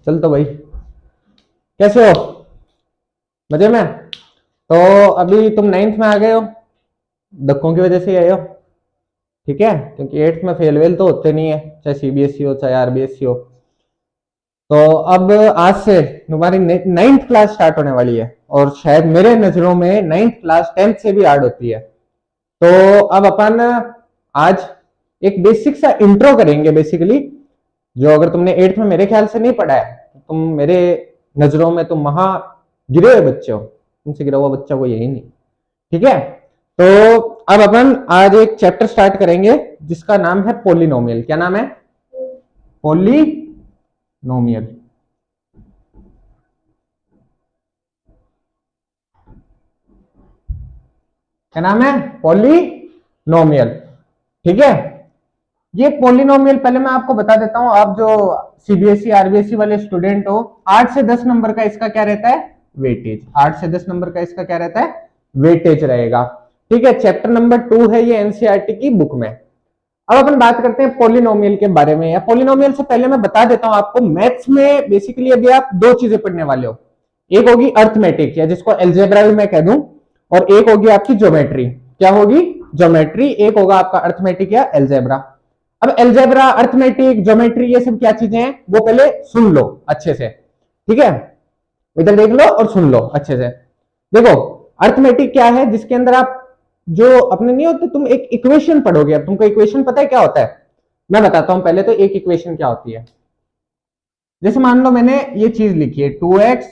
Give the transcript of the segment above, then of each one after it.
चल तो भाई, कैसे हो? मजे में? तो अभी तुम 9th में आ गए हो, धक्कों की वजह से ही आए हो। ठीक है, क्योंकि 8th में फेल वेल तो होते नहीं है, चाहे सीबीएसई हो चाहे आरबीएसई हो। तो अब आज से तुम्हारी 9th क्लास स्टार्ट होने वाली है, और शायद मेरे नजरों में 9th क्लास 10th से भी हार्ड होती है। तो अब अपन आज एक बेसिक सा इंट्रो करेंगे बेसिकली, जो अगर तुमने 8th में मेरे ख्याल से नहीं पढ़ा है तो तुम मेरे नजरों में तुम महा गिरे हुए बच्चे हो, तुमसे गिरा हुआ बच्चा कोई है ही नहीं। ठीक है, तो अब अपन आज एक चैप्टर स्टार्ट करेंगे जिसका नाम है पोलिनोमियल। क्या नाम है? पोलिनोमियल। क्या नाम है? पोलिनोमियल। ठीक है, ये पोलिनोमियल पहले मैं आपको बता देता हूं, आप जो सीबीएसई आरबीएसई वाले स्टूडेंट हो, 8 से 10 नंबर का इसका क्या रहता है? वेटेज। 8 से 10 नंबर का इसका क्या रहता है? वेटेज रहेगा। ठीक है, चैप्टर नंबर 2 है ये एनसीईआरटी की बुक में। अब अपन बात करते हैं पोलिनोमियल के बारे में। या पोलिनोमियल से पहले मैं बता देता हूं आपको, मैथ्स में बेसिकली अभी आप दो चीजें पढ़ने वाले हो। एक होगी अर्थमेटिक, या जिसको एल्जेब्रा भी मैं कह दूं, और एक होगी आपकी ज्योमेट्री। क्या होगी? ज्योमेट्री। एक होगा आपका अर्थमेटिक या एल्जेब्रा। अब एल्जेब्रा, अर्थमेटिक, ज्योमेट्री, ये सब क्या चीजें हैं वो पहले सुन लो अच्छे से। ठीक है, इधर देख लो और सुन लो अच्छे से। देखो, अर्थमेटिक क्या है? जिसके अंदर आप जो अपने नहीं होते, तुम एक इक्वेशन पढ़ोगे। अब तुमको इक्वेशन पता है क्या होता है? मैं बताता हूं पहले तो एक इक्वेशन क्या होती है। जैसे मान लो मैंने ये चीज लिखी है 2x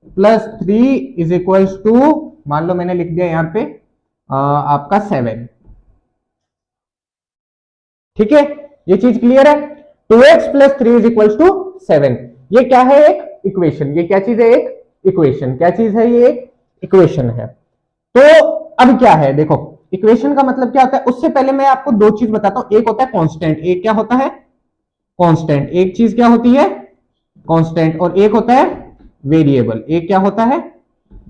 plus 3 is equals to, मान लो मैंने लिख दिया यहां पे आपका 7। ठीक है, ये चीज क्लियर है? 2x plus 3 is equals to 7। ये क्या है? एक इक्वेशन। ये क्या चीज है? एक इक्वेशन। क्या चीज है? ये एक इक्वेशन है। तो अब क्या है, देखो इक्वेशन का मतलब क्या होता है, उससे पहले मैं आपको दो चीज बताता हूं। एक होता है कांस्टेंट, एक क्या होता है? कांस्टेंट। एक चीज क्या होती है? कांस्टेंट। और एक होता है वेरिएबल। एक क्या होता है?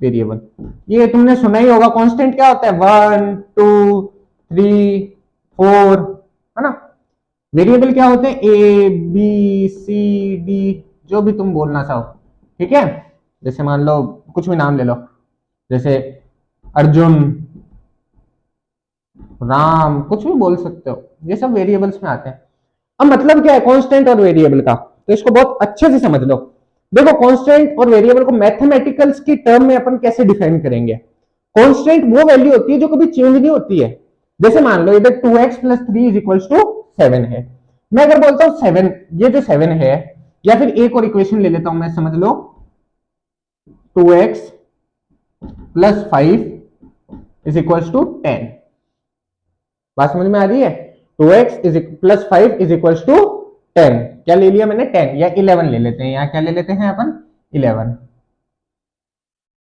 वेरिएबल। ये तुमने सुना ही होगा, कांस्टेंट क्या होता है? 1 2 3 4, है ना। वेरिएबल क्या होते हैं? ए बी सी डी, जो भी तुम बोलना चाहो। ठीक है, जैसे मान लो कुछ भी नाम ले लो, जैसे अर्जुन, राम, कुछ भी बोल सकते हो। ये सब वेरिएबल्स में आते हैं। अब मतलब क्या है कांस्टेंट और वेरिएबल का, तो इसको बहुत अच्छे से समझ लो। देखो, कांस्टेंट और वेरिएबल को मैथमेटिकल्स की टर्म में अपन कैसे डिफाइन करेंगे। कांस्टेंट वो वैल्यू होती है जो कभी चेंज नहीं होती है। जैसे मान लो इधर 2x plus 3 is equal to 7 है। मैं अगर बोलता हूं 7, ये जो 7 है, या फिर एक और इक्वेशन ले लेता हूं मैं, समझ लो 2x plus 5 is equal to 10। बात समझ में आ रही है? 2x is plus 5 is equal to 10। क्या ले लिया मैंने? 10 या 11 ले लेते हैं। यहां क्या ले लेते हैं अपन? 11।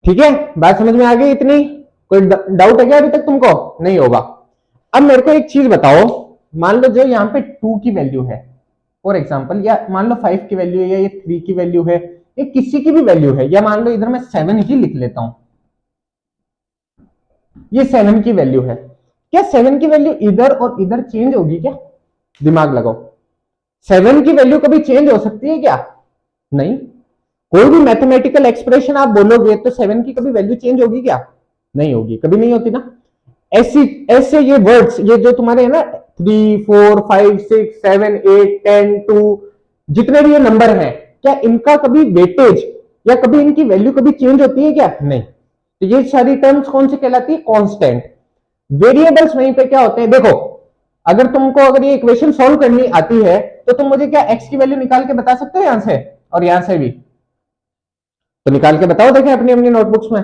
ठीक है, बात समझ में आ गई इतनी? कोई डाउट है क्या अभी तक तुमको? नहीं होगा। अब मेरे को एक चीज बताओ, मान लो जो यहाँ पे 2 की वैल्यू है फॉर एग्जाम्पल, या मान लो 5 की वैल्यू है, या ये 3 की वैल्यू है, ये किसी की भी वैल्यू है, या मान लो इधर मैं 7 ही लिख लेता हूं, ये 7 की वैल्यू है। क्या 7 की वैल्यू इधर और इधर चेंज होगी क्या? दिमाग लगाओ, 7 की वैल्यू कभी चेंज हो सकती है क्या? नहीं। कोई भी मैथमेटिकल एक्सप्रेशन आप बोलोगे तो 7 की कभी वैल्यू चेंज होगी क्या? नहीं होगी, कभी नहीं होती ना। ऐसी ऐसे ये वर्ड्स, ये जो तुम्हारे है ना 3 4 5 6 7 8 10 2, जितने भी ये नंबर हैं, क्या इनका कभी वेटेज या कभी इनकी वैल्यू कभी चेंज होती है क्या? नहीं। तो ये सारी टर्म्स कौन सी कहलाती है? कांस्टेंट। वेरिएबल्स वहीं पे क्या होते हैं, देखो अगर तुमको अगर ये इक्वेशन सॉल्व करनी आती है तो तुम मुझे क्या एक्स की वैल्यू निकाल के बता सकते हो यहां से और यहां से भी? तो निकाल के बताओ, देखें अपनी अपनी नोटबुक्स में।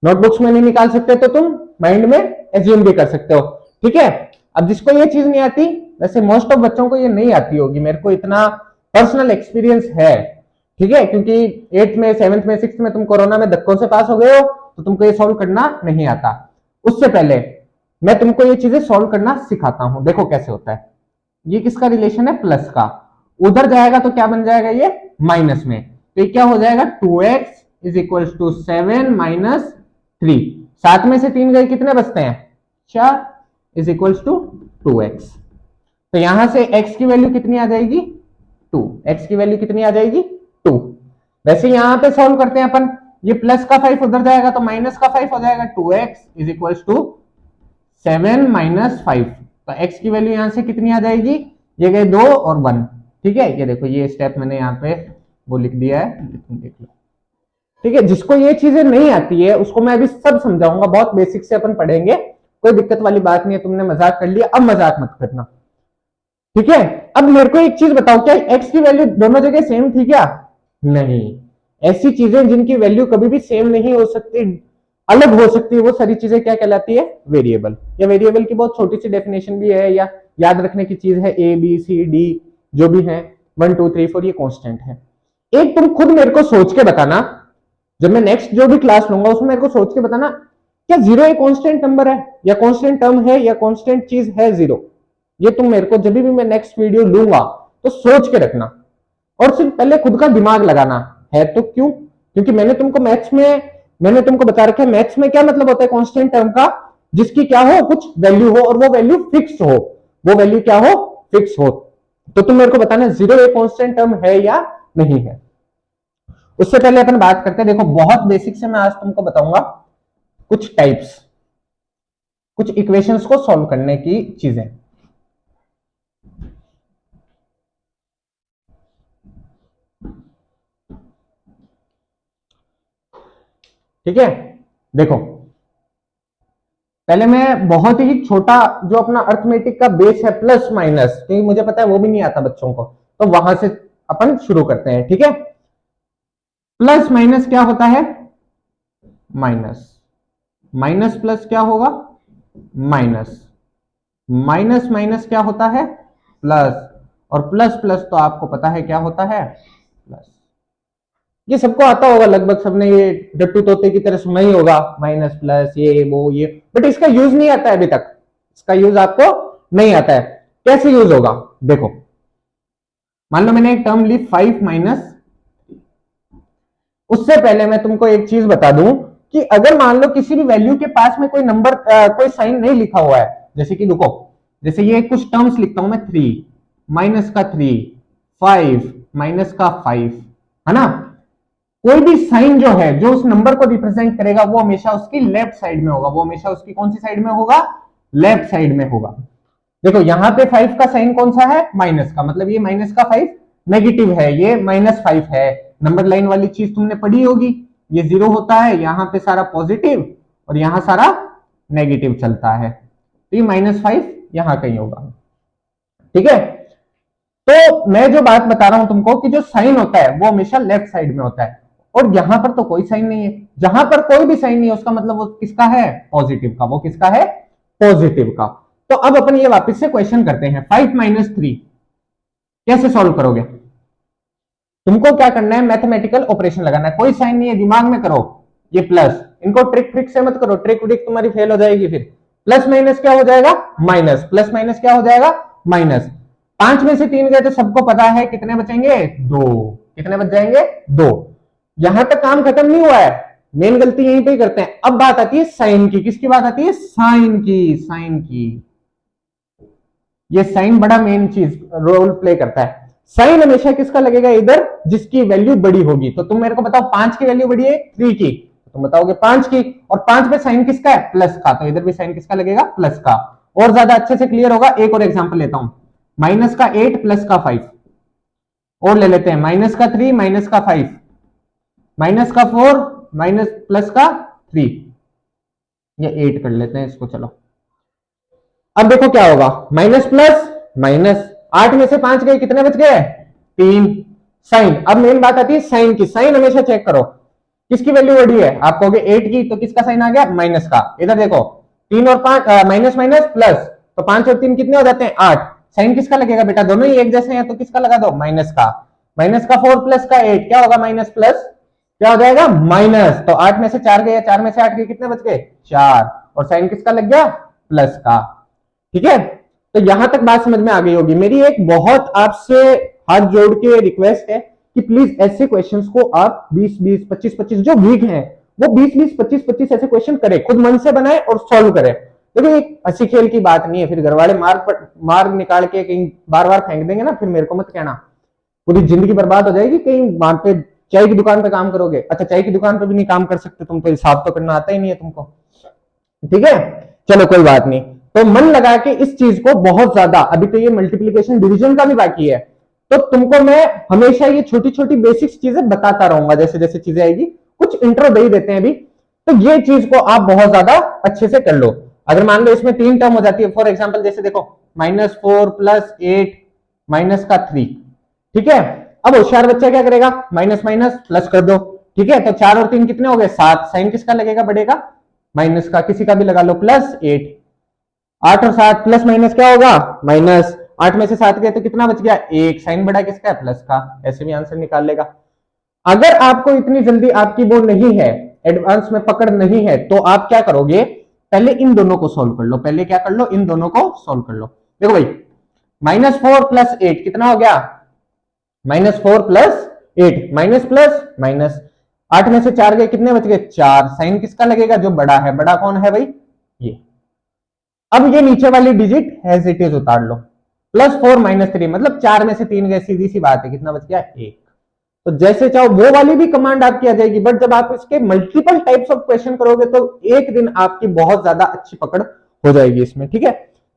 नोटबुक्स में नहीं निकाल सकते तो तुम माइंड में एज्यूम भी कर सकते हो। ठीक है, अब जिसको ये चीज नहीं आती, वैसे मोस्ट ऑफ बच्चों को ये नहीं आती होगी, मेरे को इतना पर्सनल एक्सपीरियंस है। ठीक है, क्योंकि 8th में 7th में 6th में तुम कोरोना में धक्कों से पास हो गए हो, तो तुमको ये सॉल्व करना नहीं आता। उससे पहले मैं तुमको ये चीजें सॉल्व करना सिखाता हूं। देखो कैसे होता है। ये किसका रिलेशन है? प्लस का। उधर जाएगा तो क्या बन जाएगा? ये माइनस में। तो ये क्या हो जाएगा? 2x is equal to 7 minus 3। 7 में से 3 गए, कितने बचते हैं? 4 इज इक्वल टू 2x। तो यहां से x की वैल्यू कितनी आ जाएगी? 2। x की वैल्यू कितनी आ जाएगी? वैसे यहाँ पे सॉल्व करते हैं अपन, ये प्लस का 5 उधर जाएगा तो माइनस का 5 हो जाएगा, 2x is equal to 7 minus 5। तो x की वैल्यू यहां से कितनी आ जाएगी, ये गए 2 और 1। ठीक है, ये देखो ये स्टेप मैंने यहाँ पे वो लिख दिया है, तुम देख लो। ठीक है, जिसको ये चीजें नहीं आती है उसको मैं अभी सब समझाऊंगा, बहुत बेसिक से अपन पढ़ेंगे, कोई दिक्कत वाली बात नहीं है। तुमने मजाक कर लिया, अब मजाक मत करना। ठीक है, अब मेरे को एक चीज बताओ, क्या x की वैल्यू दोनों जगह सेम थी क्या? नहीं। ऐसी चीजें जिनकी वैल्यू कभी भी सेम नहीं हो सकती, अलग हो सकती है, वो सारी चीजें क्या कहलाती है? वेरिएबल। या वेरिएबल की बहुत छोटी सी डेफिनेशन भी है, या याद रखने की चीज है, ए बी सी डी जो भी है, 1 2 3 4 ये कांस्टेंट है। एक तुम खुद मेरे को सोच के बताना, जब मैं नेक्स्ट जो भी क्लास लूंगा उसमें मेरे को सोच के बताना, क्या जीरो एक कांस्टेंट नंबर है, या कांस्टेंट टर्म है, या कांस्टेंट चीज है जीरो? ये तुम मेरे को जब भी मैं नेक्स्ट वीडियो लूंगा तो सोच के रखना, और सिर्फ पहले खुद का दिमाग लगाना है। तो क्यों? क्योंकि मैंने तुमको मैथ्स में, मैंने तुमको बता रखा है मैथ्स में क्या मतलब होता है कांस्टेंट टर्म का, जिसकी क्या हो, कुछ वैल्यू हो और वो वैल्यू फिक्स हो, वो वैल्यू क्या हो, फिक्स हो। तो तुम मेरे को बताना जीरो एक कांस्टेंट टर्म है या नहीं है। उससे पहले अपन बात करते हैं, देखो बहुत बेसिक से मैं आज तुमको बताऊंगा कुछ टाइप्स, कुछ इक्वेशंस को सॉल्व करने की चीजें। ठीक है, देखो पहले मैं बहुत ही छोटा जो अपना अर्थमेटिक का बेस है प्लस माइनस, क्योंकि मुझे पता है वो भी नहीं आता बच्चों को, तो वहां से अपन शुरू करते हैं। ठीक है, प्लस माइनस क्या होता है? माइनस। माइनस प्लस क्या होगा? माइनस। माइनस माइनस क्या होता है? प्लस। और प्लस प्लस तो आपको पता है क्या होता है? प्लस। ये सबको आता होगा लगभग, सबने ये डट्टू तोते की तरह सुना ही होगा, माइनस प्लस ये वो ये, बट इसका यूज नहीं आता है अभी तक, इसका यूज आपको नहीं आता है। कैसे यूज होगा? देखो मान लो मैंने एक टर्म ली 5 माइनस, उससे पहले मैं तुमको एक चीज बता दूं कि अगर मान लो किसी भी वैल्यू के पास में कोई नंबर कोई साइन नहीं लिखा हुआ है, जैसे कि रुको, जैसे ये कुछ टर्म्स लिखता हूं मैं, 3 माइनस का 3, 5 माइनस का 5, है ना? कोई भी साइन जो है जो उस नंबर को रिप्रेजेंट करेगा वो हमेशा उसकी लेफ्ट साइड में होगा, वो हमेशा उसकी कौन सी साइड में होगा? लेफ्ट साइड में होगा। देखो यहां पे 5 का साइन कौन सा है? माइनस का, मतलब ये माइनस का 5 नेगेटिव है, ये -5 है। नंबर लाइन वाली चीज तुमने पढ़ी होगी, ये 0 होता है, यहां पे सारा पॉजिटिव और यहां सारा नेगेटिव चलता है, तो ये -5 यहां कहीं होगा। ठीक है, तो मैं जो बात बता रहा हूं तुमको कि जो साइन होता है वो हमेशा लेफ्ट साइड में होता है, और यहां पर तो कोई साइन नहीं है, जहां पर कोई भी साइन नहीं है उसका मतलब वो किसका है? पॉजिटिव का। वो किसका है? पॉजिटिव का। तो अब अपन ये वापस से क्वेश्चन करते हैं, 5 माइनस 3 कैसे सॉल्व करोगे? तुमको क्या करना है? मैथमेटिकल ऑपरेशन लगाना है, कोई साइन नहीं है, दिमाग में करो। ये प्लस, इनको ट्रिक ट्रिक से मत करो, ट्रिक ट्रिक तुम्हारी फेल हो जाएगी। फिर प्लस माइनस क्या हो जाएगा? माइनस। प्लस माइनस क्या हो जाएगा? माइनस। 5 में से 3 गए तो सबको पता है कितने बचेंगे? 2। कितने बच जाएंगे? 2। यहां तक काम खत्म नहीं हुआ है, मेन गलती यहीं पे ही करते हैं। अब बात आती है साइन की। किसकी बात आती है? साइन की। साइन की, ये साइन बड़ा मेन चीज रोल प्ले करता है। साइन हमेशा किसका लगेगा? इधर जिसकी वैल्यू बड़ी होगी। तो तुम मेरे को बताओ 5 की वैल्यू बड़ी है 3 की, तो तुम बताओगे 5 की, और 5 पे साइन किसका है? प्लस का, तो इधर भी साइन किसका लगेगा? प्लस का। और ज्यादा अच्छे से क्लियर होगा, एक और एग्जांपल लेता हूं, माइनस का 8 प्लस का 5, और ले लेते हैं माइनस का 3 माइनस का 5 माइनस का 4 माइनस प्लस का 3, ये 8 कर लेते हैं इसको। चलो अब देखो क्या होगा, माइनस प्लस माइनस, 8 में से 5 गए, कितने बच गए? 3। साइन, अब मेन बात आती है साइन की। साइन हमेशा चेक करो किसकी वैल्यू बड़ी है। आप कहोगे 8 की, तो किसका साइन आ गया? माइनस का। इधर देखो 3 और 5 माइनस माइनस प्लस, तो 5 और 3 कितने हो जाते हैं? 8। साइन किसका लगेगा बेटा? दोनों ही एक जैसे हैं, तो किसका लगा दो? माइनस का। माइनस का 4 प्लस का 8 क्या होगा? माइनस प्लस क्या हो जाएगा? माइनस। तो 8 में से 4 गए, 4 में से 8 गए, कितने बच गए? 4। और साइन किसका लग गया? प्लस का। ठीक है, तो यहां तक बात समझ में आ गई होगी। मेरी एक बहुत आपसे हाथ जोड़ के रिक्वेस्ट है कि प्लीज ऐसे क्वेश्चंस को आप 20-20, 25-25 जो वीक हैं वो 20-20, 25-25 ऐसे क्वेश्चन करें, खुद मन से बनाए और सॉल्व करें। देखो एक हंसी खेल की बात नहीं है, फिर घर वाले मार निकाल के कहीं बार बार फेंक देंगे ना, फिर मेरे को मत कहना, पूरी जिंदगी बर्बाद हो जाएगी कहीं वहां पे चाय की दुकान पे काम करोगे, अच्छा चाय की दुकान पे भी नहीं काम कर सकते तुम, तो हिसाब तो करना आता ही नहीं है तुमको, ठीक है। चलो कोई बात नहीं, तो मन लगा के इस चीज को बहुत ज्यादा, अभी तो ये मल्टीप्लीकेशन डिवीजन का भी बाकी है, तो तुमको मैं हमेशा ये छोटी छोटी बेसिक्स चीजें बताता रहूंगा, जैसे जैसे चीजें आएगी, कुछ इंट्रो दे ही देते हैं अभी। तो ये चीज को आप बहुत ज्यादा अच्छे से कर लो। अगर मान लो इसमें 3 टर्म हो जाती है, फॉर एग्जाम्पल जैसे देखो -4 + 8 माइनस का 3, ठीक है। अब होशियार बच्चा क्या करेगा, माइनस माइनस प्लस कर दो, ठीक है। तो 4 और 3 कितने हो गए, 7, साइन किसका लगेगा, बढ़ेगा, माइनस का, किसी का भी लगा लो, +8, 8 और 7 प्लस माइनस क्या होगा, माइनस, 8 में से 7 गए तो कितना बच गया, 1, साइन बढ़ा किसका है, प्लस का, ऐसे भी आंसर निकाल लेगा। अगर आपको इतनी जल्दी आपकी वो नहीं है, एडवांस में पकड़ नहीं है, तो आप क्या करोगे, पहले इन दोनों को सोल्व कर लो, पहले क्या कर लो, इन दोनों को सोल्व कर लो। देखो भाई, -4 + 8 कितना हो गया, -4 + 8, माइनस प्लस माइनस, 8 में से 4 गए कितने बच गए, 4, साइन किसका लगेगा, जो बड़ा है, बड़ा कौन है भाई, ये। अब ये नीचे वाली डिजिट एज इट इज उतार लो, +4 - 3 मतलब 4 में से 3 गए, सीधी सी बात है, कितना बच गया, 1। तो जैसे चाहो वो वाली भी कमांड आपकी आ जाएगी, बट जब आप इसके मल्टीपल टाइप्स ऑफ क्वेश्चन करोगे तो एक दिन आपकी बहुत ज्यादा अच्छी पकड़ हो जाएगी इसमें, ठीक है।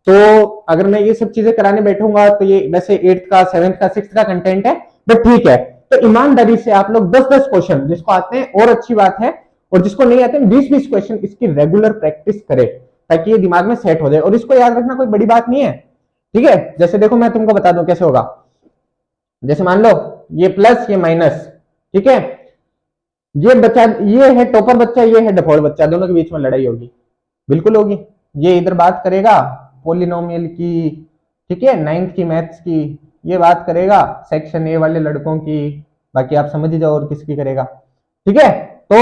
तो अगर मैं ये सब चीजें कराने बैठूंगा तो ये वैसे 8th का 7th का 6th का कंटेंट है, बट ठीक है। तो ईमानदारी से आप लोग 10-10 क्वेश्चन जिसको आते हैं और अच्छी बात है, और जिसको नहीं आते 20-20 क्वेश्चन इसकी रेगुलर प्रैक्टिस करें, ताकि ये दिमाग में सेट हो जाए। और इसको याद रखना कोई बड़ी बात नहीं है, ठीक है। जैसे देखो मैं तुमको बता दूं कैसे होगा, जैसे मान लो ये प्लस ये माइनस, ठीक है। ये बच्चा, ये है टॉपर बच्चा, ये है डिफॉल्ट बच्चा, दोनों के बीच में लड़ाई होगी, बिल्कुल होगी। ये इधर बात करेगा पोलिनोमियल की, ठीक है, 9th की मैथ्स की, ये बात करेगा सेक्शन ए वाले लड़कों की, बाकी आप समझ ही जाओ और किसकी करेगा, ठीक है। तो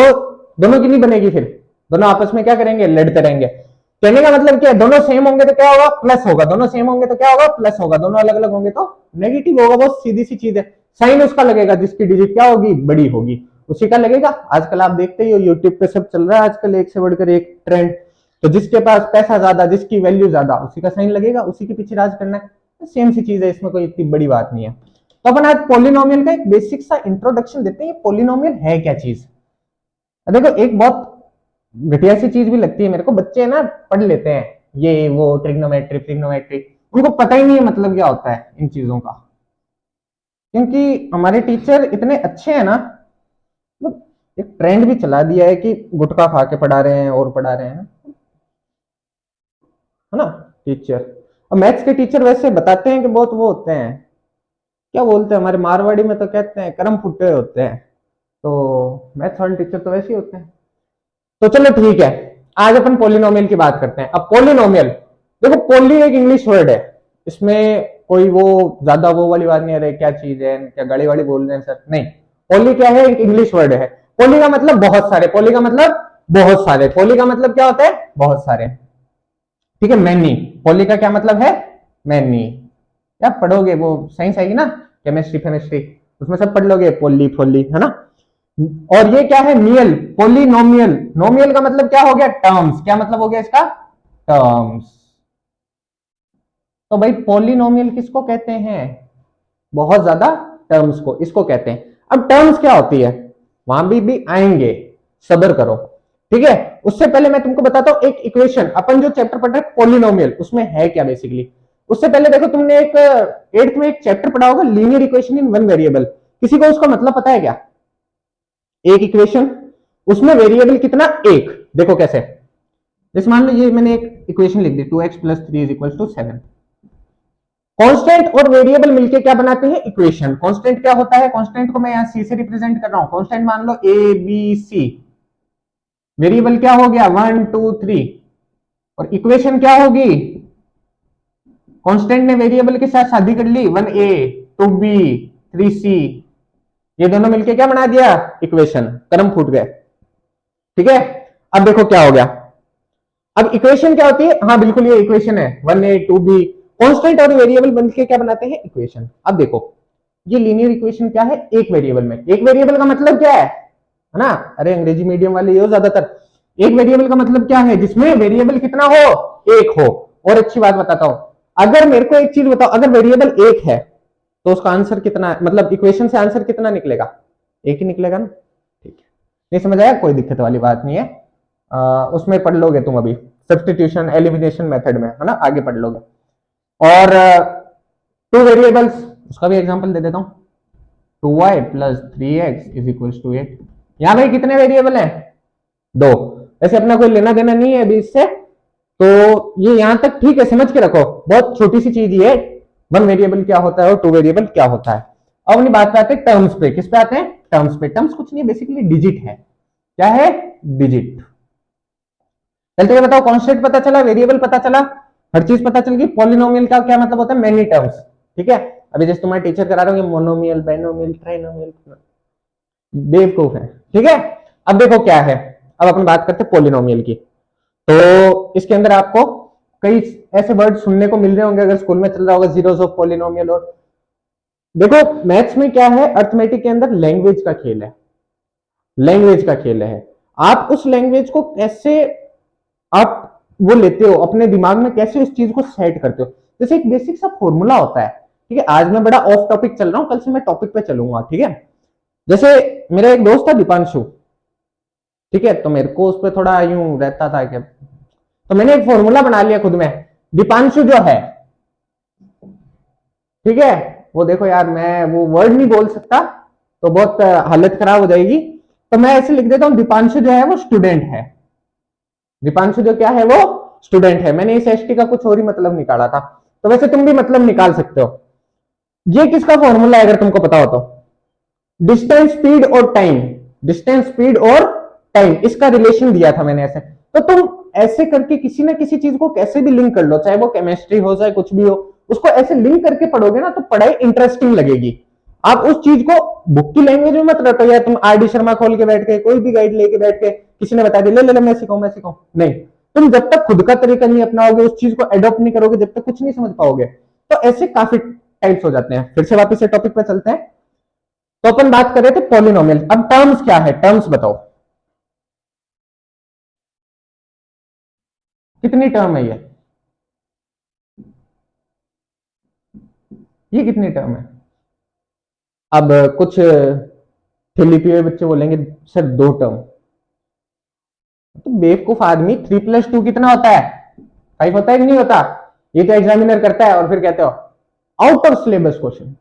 दोनों की नहीं बनेगी, फिर दोनों आपस में क्या करेंगे, लड़ते रहेंगे। कहने का मतलब क्या है, दोनों सेम होंगे तो क्या होगा, प्लस होगा, दोनों सेम होंगे तो क्या होगा, प्लस होगा, दोनों अलग अलग होंगे तो नेगेटिव होगा, बहुत सीधी सी चीज है। साइन उसका लगेगा जिसकी डिजिट क्या होगी, बड़ी होगी, उसी का लगेगा। आजकल आप देखते ही हो यूट्यूब पे सब चल रहा है आजकल, एक से बढ़कर एक ट्रेंड। तो जिसके पास पैसा ज्यादा, जिसकी वैल्यू ज्यादा, उसी का साइन लगेगा, उसी के पीछे राज करना है। सेम सी चीज है, इसमें कोई इतनी बड़ी बात नहीं है। तो अपन आज पोलिनोमियल का एक बेसिक सा इंट्रोडक्शन देते हैं, पोलिनोमियल है क्या चीज। देखो एक बहुत घटिया सी चीज भी लगती है मेरे को, बच्चे ना पढ़ लेते हैं ये वो ट्रिग्नोमेट्री ट्रिग्नोमेट्री, उनको पता ही नहीं है मतलब क्या होता है इन चीजों का। क्योंकि हमारे टीचर इतने अच्छे हैं ना, मतलब एक ट्रेंड भी चला दिया है कि गुटखा खा के पढ़ा रहे हैं और पढ़ा रहे हैं, है ना टीचर। और मैथ्स के टीचर वैसे बताते हैं कि बहुत वो होते हैं, क्या बोलते हैं, हमारे मारवाड़ी में तो कहते हैं कर्म फुटे होते हैं। तो मैथ्स वाले टीचर तो वैसे ही होते हैं। तो चलो ठीक है, आज अपन पोलिनोमियल की बात करते हैं। अब पोलिनोमियल, देखो पोली एक इंग्लिश वर्ड है, इसमें कोई वो ज्यादा वो वाली बात नहीं है, अरे क्या चीज है, क्या गाड़ी वाड़ी बोल रहे हैं सर, नहीं। पोली क्या है, एक इंग्लिश वर्ड है। पोली का मतलब बहुत सारे, पोली का मतलब बहुत सारे, पोली का मतलब क्या होता है, बहुत सारे, ठीक है। मैनी, पोली का क्या मतलब है, मैनी। क्या पढ़ोगे, वो साइंस आएगी ना, केमिस्ट्री केमिस्ट्री, उसमें सब पढ़ लोगे, पोली फोली, है ना। और ये क्या है, नियल, पोलिनोमियल, नोमियल का मतलब क्या हो गया, टर्म्स, क्या मतलब हो गया इसका, टर्म्स। तो भाई पोलिनोमियल किसको कहते हैं, बहुत ज्यादा टर्म्स को, इसको कहते हैं। अब टर्म्स क्या होती है, वहां भी आएंगे, सब्र करो, ठीक है। उससे पहले मैं तुमको बताता हूं एक इक्वेशन, अपन जो चैप्टर पढ़ रहे हैं पोलिनोमियल, उसमें है क्या बेसिकली। उससे पहले देखो तुमने एक 8th में एक चैप्टर पढ़ा होगा, linear equation in one variable, किसी को उसका मतलब पता है क्या, एक इक्वेशन उसमें वेरिएबल कितना, एक। देखो कैसे, जैसे मान लो ये मैंने एक इक्वेशन लिख दी, 2x + 3 = 7। कांस्टेंट और वेरिएबल मिलके क्या बनाते हैं, इक्वेशन। कांस्टेंट क्या होता है, कांस्टेंट को मैं यहां सी से रिप्रेजेंट कर रहा हूं, कांस्टेंट मान लो ए बी सी। वेरिएबल क्या हो गया, 1 2 3। और इक्वेशन क्या होगी, कांस्टेंट ने वेरिएबल के साथ शादी कर ली, 1a 2b 3c, ये दोनों मिलके क्या बना दिया, इक्वेशन। कर्म फूट गए, ठीक है। अब देखो क्या हो गया, अब इक्वेशन क्या होती है, हाँ बिल्कुल ये इक्वेशन है, 1a 2b, कांस्टेंट और वेरिएबल मिलके क्या बनाते हैं, इक्वेशन। अब देखो ये लीनियर इक्वेशन क्या है, एक वेरिएबल में, एक वेरिएबल का मतलब क्या है ना, अरे अंग्रेजी मीडियम वाले ये हो ज्यादातर, एक वेरिएबल का मतलब क्या है, जिसमें वेरिएबल कितना हो, एक हो। और अच्छी बात बताता हूं, अगर मेरे को एक चीज बताओ, अगर वेरिएबल एक है तो उसका आंसर कितना है, मतलब इक्वेशन से आंसर कितना निकलेगा, एक ही निकलेगा ना, ठीक है। नहीं समझ आया, कोई दिक्कत वाली बात नहीं है। उसमें पढ़ लोगे तुम अभी सब्स्टिट्यूशन एलिमिनेशन मेथड में, है ना, आगे पढ़ लोगे। और टू वेरिएबल्स, उसका भी एग्जांपल दे देता हूं। 2y plus 3x is equal to 8। यहां भाई कितने वेरिएबल हैं? दो। ऐसे अपना कोई लेना देना नहीं है अभी इससे, तो ये यहां तक ठीक है, समझ के रखो, बहुत छोटी सी चीज ये, वन वेरिएबल क्या होता है और टू वेरिएबल क्या होता है। अब अपनी बात पे आते हैं टर्म्स पे। किस पे आते हैं? टर्म्स पे। टर्म्स कुछ नहीं, बेसिकली डिजिट है। क्या है? डिजिट। चलते हुए बताओ, कांस्टेंट पता चला, वेरिएबल पता चला, हर चीज पता चल गई। पॉलिनोमियल का क्या मतलब होता है? मेनी टर्म्स, ठीक है। अभी जैसे तुम्हारे टीचर करा रहे होंगे मोनोमियल, बाइनोमियल, ट्राइनोमियल, बेवकूफ है, ठीक है। अब देखो क्या है, अब अपन बात करते हैं पॉलिनोमियल की। तो इसके अंदर आपको कई ऐसे वर्ड सुनने को मिल रहे होंगे, अगर स्कूल में चल रहा होगा, जीरोस ऑफ पॉलिनोमियल। और देखो मैथ्स में क्या है, अर्थमेटिक के अंदर लैंग्वेज का खेल है, लैंग्वेज का खेल है। आप उस लैंग्वेज को कैसे आप वो लेते हो अपने दिमाग में, कैसे उस चीज को सेट करते हो। जैसे एक बेसिक सा फॉर्मूला होता है, ठीक है। आज मैं बड़ा ऑफ टॉपिक चल रहा हूं, कल से मैं टॉपिक पे चलूंगा, ठीक है। जैसे मेरा एक दोस्त था दीपांशु, ठीक है, तो मेरे को उस पर थोड़ा यूं रहता था कि, तो मैंने एक फॉर्मूला बना लिया खुद में। दीपांशु जो है, ठीक है, वो देखो यार मैं वो वर्ड नहीं बोल सकता तो बहुत हालत खराब हो जाएगी, तो मैं ऐसे लिख देता हूं, दीपांशु जो है वो स्टूडेंट है। दीपांशु जो क्या है, वो स्टूडेंट है। मैंने इस एसटी का कुछ और ही मतलब निकाला था, तो वैसे तुम भी मतलब निकाल सकते हो। ये किसका फॉर्मूला है अगर तुमको पता हो तो? डिस्टेंस, स्पीड और टाइम। डिस्टेंस, स्पीड और टाइम, इसका रिलेशन दिया था मैंने ऐसे। तो तुम ऐसे करके किसी ना किसी चीज को कैसे भी लिंक कर लो, चाहे वो केमिस्ट्री हो चाहे कुछ भी हो, उसको ऐसे लिंक करके पढ़ोगे ना तो पढ़ाई इंटरेस्टिंग लगेगी। आप उस चीज को बुक की लैंग्वेज में मत रटो, या तुम आर डी शर्मा खोल के बैठ के, कोई भी गाइड लेके बैठ के किसी ने बता दिया ले ले मैं सिखाऊं मैं सिखाऊं, नहीं। तुम जब तक खुद का तरीका नहीं अपनाओगे, उस चीज को एडॉप्ट नहीं करोगे, जब तक कुछ नहीं समझ पाओगे। तो ऐसे काफी टाइप्स हो जाते हैं। फिर से वापस से टॉपिक पे चलते हैं। तो अपन बात कर रहे थे पॉलिनोमियल। अब टर्म्स क्या है, टर्म्स बताओ कितनी टर्म है ये कितनी टर्म है? अब कुछ फिलिपी हुए बच्चे बोलेंगे सर दो टर्म। तो बेवकूफ आदमी, 3+2 कितना होता है? 5 होता है कि नहीं होता? ये तो एग्जामिनर करता है और फिर कहते हो आउट ऑफ सिलेबस क्वेश्चन।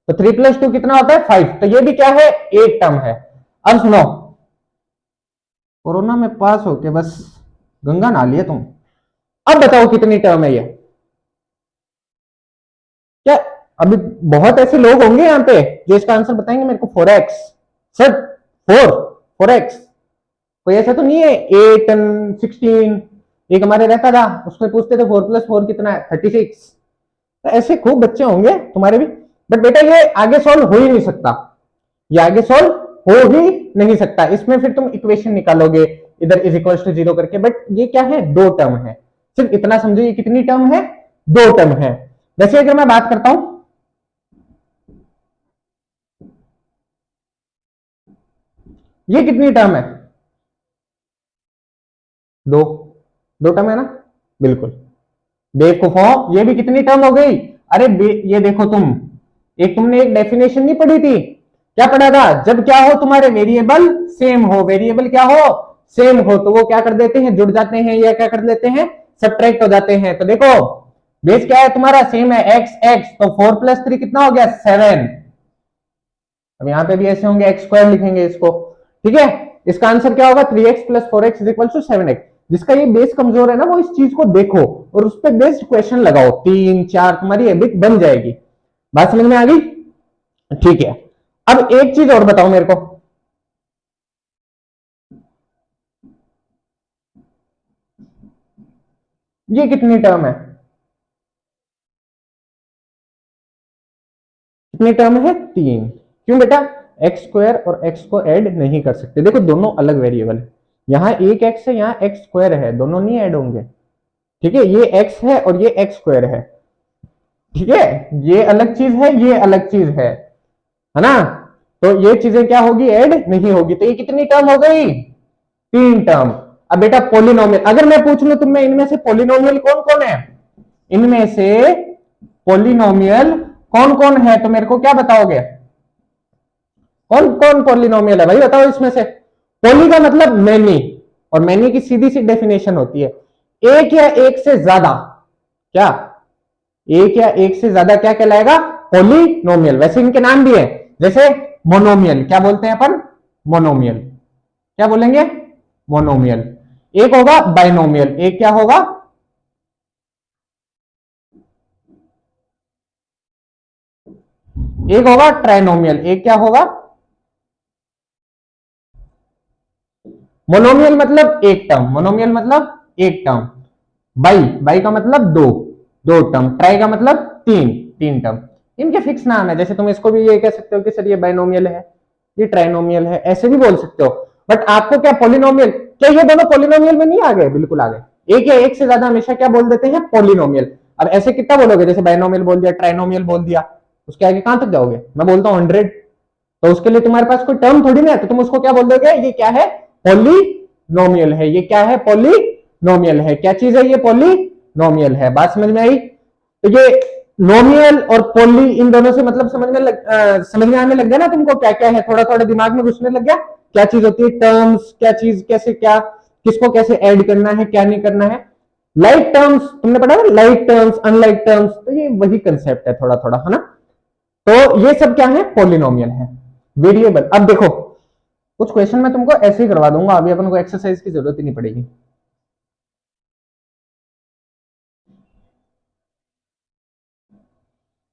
तो 3+2 कितना होता है? 5। तो ये भी क्या है? एक टर्म है। अब सुनो, कोरोना में पास होके बस गंगा नहा लिया तुम। अब बताओ कितनी टर्म है ये? क्या अभी बहुत ऐसे लोग होंगे यहाँ पे जो इसका आंसर बताएंगे मेरे को 4x। सर 4x कोई ऐसा तो नहीं है 8 and 16। एक हमारे रहता था, उसमें पूछते थे 4+4 कितना है? 36। तो ऐसे खूब बच्चे होंगे तुम्हारे भी। बट बेटा ये आगे सॉल्व हो ही नहीं सकता, ये आगे सॉल्व हो ही नहीं सकता। इसमें फिर तुम इक्वेशन निकालोगे इधर इज इक्वल टू 0 करके। बट ये क्या है? दो टर्म है। सिर्फ इतना समझो, ये कितनी टर्म है? दो टर्म है। वैसे अगर मैं बात करता हूं, ये कितनी टर्म है? दो। दो टर्म है ना, बिल्कुल। बेवकूफों, ये भी कितनी टर्म हो गई? अरे ये देखो तुम, एक तुमने एक डेफिनेशन नहीं पढ़ी थी? क्या पढ़ा था? जब क्या हो, तुम्हारे वेरिएबल सेम हो, वेरिएबल क्या हो? सेम हो, तो वो क्या कर देते हैं? जुड़ जाते हैं, या क्या कर देते हैं? सब्ट्रैक्ट हो जाते हैं। तो देखो बेस क्या है तुम्हारा? सेम है, एक्स एक्स, तो 4+3 कितना हो गया? 7। अब यहां पे भी ऐसे होंगे, एक्स स्क्वायर लिखेंगे इसको, ठीक है। इसका आंसर क्या होगा? 3x plus 4x is equal to 7x। जिसका ये बेस कमजोर है ना, वो इस चीज को देखो और उस पर बेस्ड क्वेश्चन लगाओ, 3 4 तुम्हारी हैबिट बन जाएगी। बात समझ में आ गई? ठीक है। अब एक चीज और बताओ मेरे को, ये कितनी टर्म है? कितनी टर्म है? 3। क्यों बेटा? एक्स स्क्वायर और एक्स को ऐड नहीं कर सकते। देखो दोनों अलग वेरिएबल है, यहां एक एक्स है, यहां एक्स स्क्वायर है, दोनों नहीं ऐड होंगे, ठीक है। ये एक्स है और ये एक्स स्क्वायर है, ठीक है। ये अलग चीज है, ये अलग चीज है ना। तो ये चीजें क्या होगी? ऐड नहीं होगी। तो ये कितनी टर्म हो गई? 3 टर्म। अब बेटा पॉलिनोमियल, अगर मैं पूछ लू तुम्हें इनमें से पॉलिनोमियल कौन कौन है, इनमें से पॉलिनोमियल कौन कौन है, तो मेरे को क्या बताओगे? कौन कौन पॉलिनोमियल है भाई बताओ इसमें से। पॉली का मतलब मैनी, और मैनी की सीधी सी डेफिनेशन होती है एक या एक से ज्यादा, क्या एक या एक से ज्यादा क्या कहलाएगा, पॉलिनोमियल। वैसे इनके नाम भी है, जैसे मोनोमियल, क्या बोलते हैं अपन, मोनोमियल, क्या बोलेंगे, मोनोमियल। एक होगा बाइनोमियल, एक क्या होगा, एक होगा ट्राइनोमियल, एक क्या होगा, मोनोमियल मतलब एक टर्म, मोनोमियल मतलब एक टर्म, बाई, बाई का मतलब दो, दो टर्म, ट्राई का मतलब तीन, तीन टर्म। इनके फिक्स नाम है, जैसे तुम इसको भी ये कह सकते हो कि सर ये बाइनोमियल है, ये ट्राइनोमियल है, ऐसे भी बोल सकते हो। बट आपको क्या पॉलिनोमियल, क्या ये दोनों पॉलिनोमियल में नहीं आ गए, बिल्कुल आ गए। एक या एक से ज्यादा हमेशा क्या बोल देते हैं, पॉलिनोमियल। अब ऐसे कितना बोलोगे, जैसे बाइनोमियल बोल दिया, ट्राइनोमियल बोल दिया, उसके आगे कहां तक जाओगे। मैं बोलता हूं 100, तो उसके लिए तुम्हारे पास कोई टर्म थोड़ी ना है, तो तुम उसको क्या बोल दोगे, ये क्या है, पॉलिनोमियल है, ये क्या है, पॉलिनोमियल है। क्या चीज है ये, पॉलिनोमियल है। बात समझ में आई। तो ये नोमियल और पॉली, इन दोनों से मतलब समझ में आने लग गया ना तुमको, क्या क्या है, थोड़ा थोड़ा दिमाग में घुसने लग गया, क्या चीज होती है टर्म्स, क्या चीज कैसे, क्या किसको कैसे ऐड करना है, क्या नहीं करना है। लाइक टर्म्स तुमने पढ़ा ना, लाइक टर्म्स, अनलाइक टर्म्स, तो ये वही कंसेप्ट है थोड़ा थोड़ा, है ना। तो ये सब क्या है, पॉलिनोमियल है, वेरिएबल। अब देखो कुछ क्वेश्चन मैं तुमको ऐसे ही करवा दूंगा, अभी अपन को एक्सरसाइज की जरूरत ही नहीं पड़ेगी।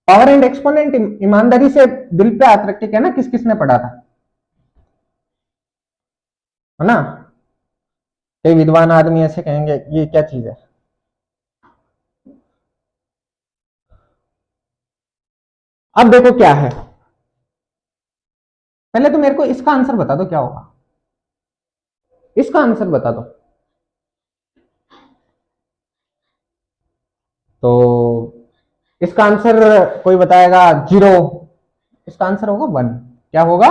पावर एंड एक्सपोनेंट ईमानदारी से दिल पे हाथ रख के कहना किस किसने पढ़ा था, है ना। कई विद्वान आदमी ऐसे कहेंगे ये क्या चीज है। अब देखो क्या है, पहले तो मेरे को इसका आंसर बता दो क्या होगा, इसका आंसर बता दो। तो इसका आंसर कोई बताएगा 0, इसका आंसर होगा 1। क्या होगा,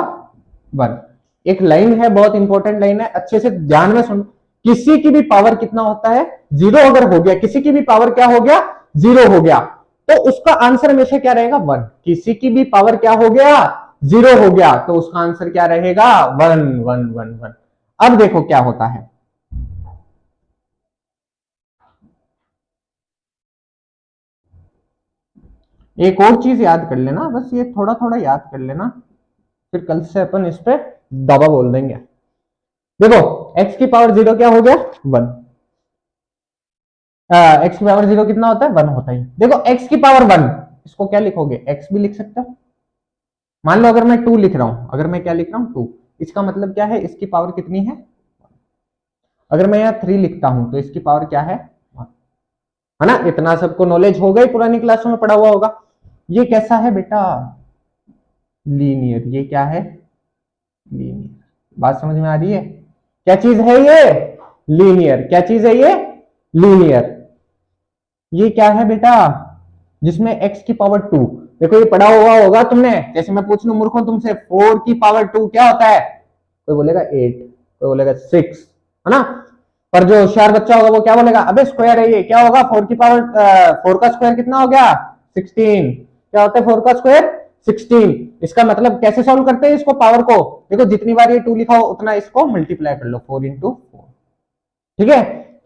1। एक लाइन है, बहुत इंपॉर्टेंट लाइन है, अच्छे से ध्यान में सुन। किसी की भी पावर कितना होता है, 0 अगर हो गया, किसी की भी पावर क्या हो गया, 0 हो गया, तो उसका आंसर हमेशा क्या रहेगा, 1। किसी की भी पावर क्या हो गया, 0 हो गया, तो उसका आंसर क्या रहेगा, 1 1 1 1। अब देखो क्या होता है, एक और चीज याद कर लेना, बस ये थोड़ा थोड़ा याद कर लेना, फिर कल से अपन इस पे दबा बोल देंगे। देखो x की पावर 0 क्या हो गया, 1। x की पावर 0 कितना होता है, 1 होता है। देखो x की पावर 1, इसको क्या लिखोगे, x भी लिख सकते हो। मान लो अगर मैं 2 लिख रहा हूं, अगर मैं क्या लिख रहा हूं, 2, इसका मतलब क्या है, इसकी पावर कितनी है। अगर मैं यहाँ 3 लिखता हूं तो इसकी पावर क्या है, 1, है ना। इतना सबको नॉलेज हो गई, पुरानी क्लासों में पढ़ा हुआ होगा। ये कैसा है बेटा, लीनियर। ये क्या है, लीनियर। बात समझ में आ रही है, क्या चीज है ये, लीनियर। क्या चीज है ये, लीनियर। ये क्या है बेटा, जिसमें x की पावर 2, देखो ये पढ़ा हुआ होगा तुमने। जैसे मैं पूछ लूं मूर्खों तुमसे, 4 की पावर 2 क्या होता है, कोई बोलेगा 8, कोई बोलेगा 6, है ना। पर जो होशियार बच्चा होगा वो क्या बोलेगा, अबे स्क्वायर है ये, क्या होगा, 4 की पावर 4 का स्क्वायर कितना हो गया, 16। क्या होता है 4 का स्क्वायर, 16। इसका मतलब कैसे सॉल्व करते हैं इसको, पावर को, देखो जितनी बार ये 2 लिखा हो उतना इसको मल्टीप्लाई कर लो, 4 इंटू 4। ठीक है।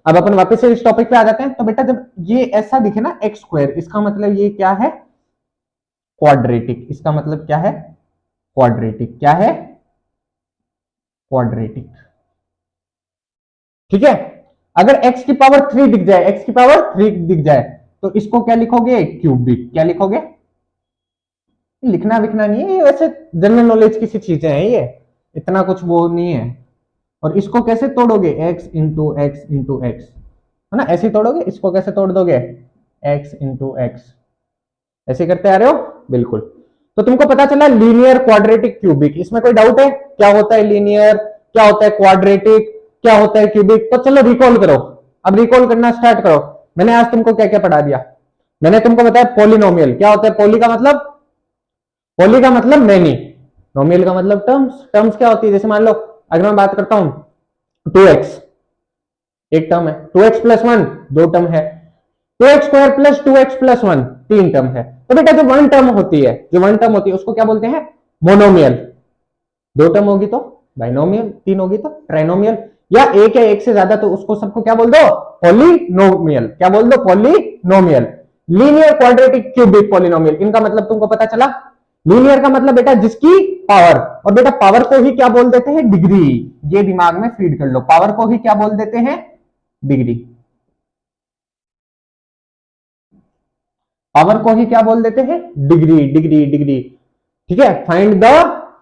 अब अपन वापस से इस टॉपिक पे आ जाते हैं। तो बेटा जब ये ऐसा दिखे ना एक्स स्क्वायर, इसका मतलब ये क्या है, क्वाड्रेटिक। इसका मतलब क्या है, क्वाड्रेटिक। क्या है, क्वाड्रेटिक। ठीक है। अगर x की पावर 3 दिख जाए, x की पावर 3 दिख जाए, तो इसको क्या लिखोगे, क्यूबिक। क्या लिखोगे, लिखना विखना नहीं है ये, वैसे जनरल नॉलेज की सी चीजें हैं ये, इतना कुछ वो नहीं है। और इसको कैसे तोड़ोगे, x into x into x, है ना, ऐसे तोड़ोगे। इसको कैसे तोड़ दोगे, x इंटू एक्स, ऐसे करते आ रहे हो, बिल्कुल। तो तुमको पता चला लीनियर, क्वाड्रेटिक, क्यूबिक। इसमें कोई डाउट है, क्या होता है लीनियर, क्या होता है क्वाड्रेटिक, क्या होता है क्यूबिक। तो चलो रिकॉल करो, अब रिकॉल करना स्टार्ट करो। मैंने आज तुमको क्या क्या पढ़ा दिया, मैंने तुमको बताया पॉलिनोमियल क्या होता है, पॉली का मतलब, पॉली का मतलब मैनी, नोमियल का मतलब टर्म्स। टर्म्स क्या होती है, जैसे मान लो अगर मैं बात करता हूं 2x, एक टर्म है, 2x प्लस 1 दो टर्म है, 2x square plus 2x plus 1 तीन टर्म है। तो बेटा जो वन टर्म होती है, जो वन टर्म होती है उसको क्या बोलते हैं, मोनोमियल। दो टर्म होगी तो बाइनोमियल, तीन होगी तो ट्राइनोमियल, या एक है एक से ज्यादा तो उसको सबको क्या बोल दो, पॉलिनोमियल। क्या बोल दो, polynomial. Linear, quadratic, cubic, polynomial, इनका मतलब तुमको पता चला। लीनियर का मतलब बेटा जिसकी पावर, और बेटा पावर को ही क्या बोल देते हैं, डिग्री। ये दिमाग में फीड कर लो, पावर को ही क्या बोल देते हैं, डिग्री। पावर को ही क्या बोल देते हैं, डिग्री, डिग्री, डिग्री। ठीक है, फाइंड द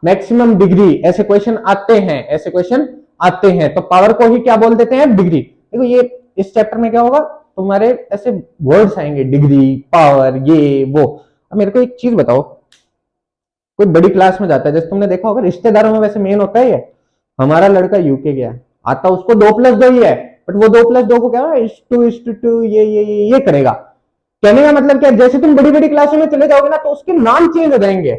मैक्सिमम डिग्री, ऐसे क्वेश्चन आते हैं, ऐसे क्वेश्चन आते हैं, तो पावर को ही क्या बोल देते हैं, डिग्री। देखो ये इस चैप्टर में क्या होगा, तुम्हारे ऐसे वर्ड्स आएंगे, डिग्री, पावर, ये वो। अब मेरे को एक चीज बताओ, कोई बड़ी क्लास में जाता है, जैसे तुमने देखा होगा रिश्तेदारों में वैसे मेन होता है ये, हमारा लड़का यूके गया, आता उसको 2+2 ही है, बट वो 2+2 को क्या है, इस टू ये करेगा। कहने का मतलब क्या, जैसे तुम बड़ी बड़ी क्लासों में चले जाओगे ना, तो उसके नाम चेंज हो जाएंगे,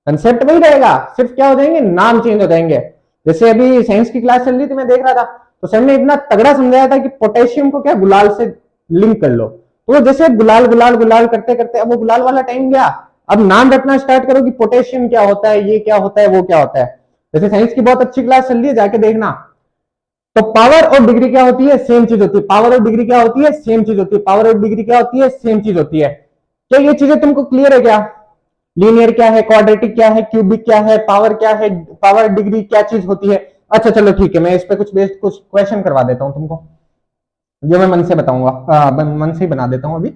कंसेप्ट वही रहेगा, सिर्फ क्या हो जाएंगे, नाम चेंज हो जाएंगे। जैसे अभी साइंस की क्लास चल रही थी, मैं देख रहा था, तो सर ने इतना तगड़ा समझाया था कि पोटेशियम को क्या गुलाल से लिंक कर लो, तो जैसे गुलाल गुलाल गुलाल करते करते अब वो गुलाल वाला टाइम गया, अब नाम रखना स्टार्ट करो कि पोटेशियम क्या होता है, ये क्या होता है, वो क्या होता है। जैसे साइंस की बहुत अच्छी क्लास चल रही है, जाके देखना। तो पावर और डिग्री क्या होती है, सेम चीज होती है। पावर और डिग्री क्या होती है, सेम चीज होती है। पावर और डिग्री क्या होती है, सेम चीज होती है। क्या ये चीजें तुमको क्लियर है क्या, लीनियर क्या है, क्वाड्रेटिक क्या है, क्यूबिक क्या है, पावर क्या है, पावर डिग्री क्या चीज होती है। अच्छा चलो ठीक है, मैं इस पे कुछ बेस्ड कुछ क्वेश्चन करवा देता हूं तुमको, जो मैं मन से बताऊंगा, मन से ही बना देता हूं अभी।